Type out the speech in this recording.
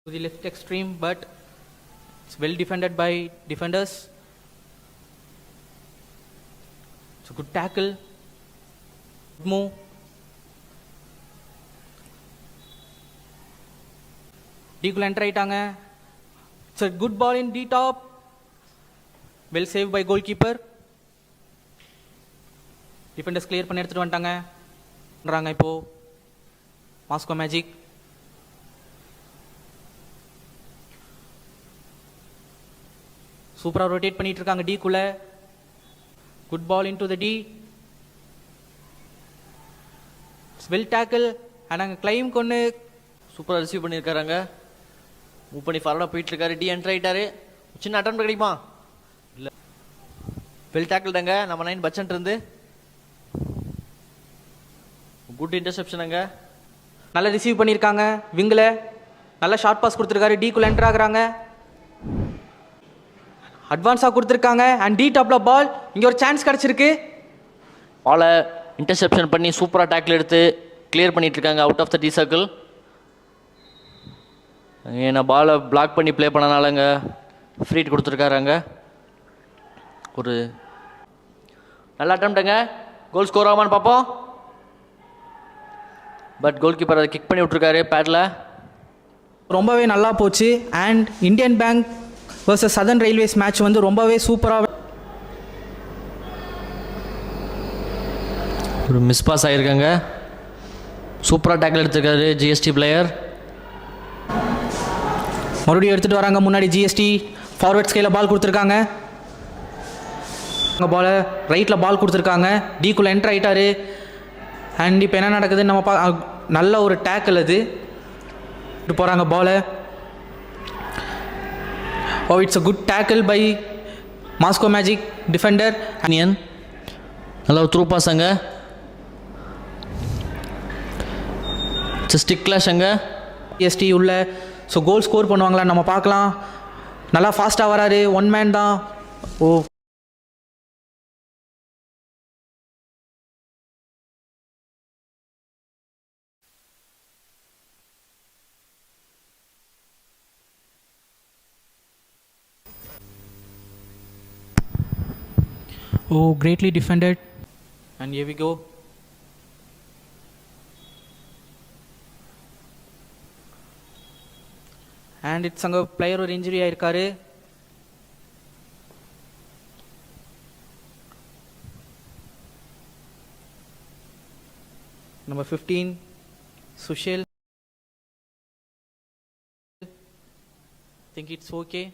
to the left extreme, but it's well defended by defenders. It's a good tackle. Good move. D-குள்ள enter ஆயிட்டாங்க. It's a good ball in D-top. Well saved by goalkeeper. Defenders clear பண்ணி எடுத்துட்டு வந்துட்டாங்க. பண்றாங்க இப்போ Moscow magic. சூப்பரா rotate பண்ணிட்டு இருக்காங்க D-குள்ள. Good ball into the D. It's well tackle. அங்க கிளைம் கொண்டு சூப்பராக ரிசீவ் பண்ணியிருக்காங்க. மூவ் பண்ணி ஃபார்வர்டாக போயிட்டு இருக்காரு. டி என்ட்ரு ஆகிட்டாரு. சின்ன அட்டம் கிடைக்குமா? இல்லை, வெல் டேக்கிள் தாங்க நம்ம 9 பட்சன்ட் இருந்து. குட் இன்டர்செப்ஷன் அங்க. நல்லா ரிசீவ் பண்ணியிருக்காங்க. விங்கில் நல்லா ஷார்ட் பாஸ் கொடுத்துருக்காரு. D-குள்ள என்டர் ஆகுறாங்க. அட்வான்ஸாக கொடுத்துருக்காங்க. அண்ட் D-டாப்ல பால். இங்கே ஒரு சான்ஸ் கிடச்சிருக்கு. பாலை இன்டர்செப்ஷன் பண்ணி சூப்பராக டேக்கிள் எடுத்து கிளியர் பண்ணிட்டு இருக்காங்க out of the D circle. ஏன்னா பாலை பிளாக் பண்ணி ப்ளே பண்ணனாலங்க ஃப்ரீட் கொடுத்துருக்காருங்க. ஒரு நல்ல அட்டம்ப்டுங்க. கோல் ஸ்கோர் ஆகுமான்னு பார்ப்போம். பட் கோல் கீப்பர் அதை கிக் பண்ணி விட்ருக்காரு பேட்டில். ரொம்பவே நல்லா போச்சு. And Indian bank versus southern railways match வந்து ரொம்பவே சூப்பராக. ஒரு மிஸ் பாஸ் ஆகிருக்காங்க. சூப்பராக டேக்கிள் எடுத்திருக்காரு ஜிஎஸ்டி பிளேயர். மறுபடியும் எடுத்துகிட்டு வராங்க முன்னாடி ஜிஎஸ்டி. ஃபார்வர்ட் ஸ்கையில் பால் கொடுத்துருக்காங்க. பாலை ரைட்டில் பால் கொடுத்துருக்காங்க. D-குள்ள என்டர் ஆகிட்டாரு. அண்ட் இப்போ என்ன நடக்குதுன்னு நம்ம நல்ல ஒரு டேக்கிள் அது போகிறாங்க பாலை. Oh, it's a good tackle by மாஸ்கோ மேஜிக் டிஃபெண்டர் அனியன். நல்ல ஒரு த்ரூ பாஸ் அங்கே. ஸ்டிக் கிளாஷ் அங்கே. ஜிஎஸ்டி உள்ள. ஸோ கோல் ஸ்கோர் பண்ணுவாங்களா நம்ம பார்க்கலாம். நல்லா ஃபாஸ்ட்டாக வராரு. ஒன் மேன் தான். ஓ, oh, greatly defended. And here we go. And it's அங்கே பிளேயர் ஒரு இன்ஜுரி ஆயிருக்காரு. Number 15 Sushil. Think it's okay.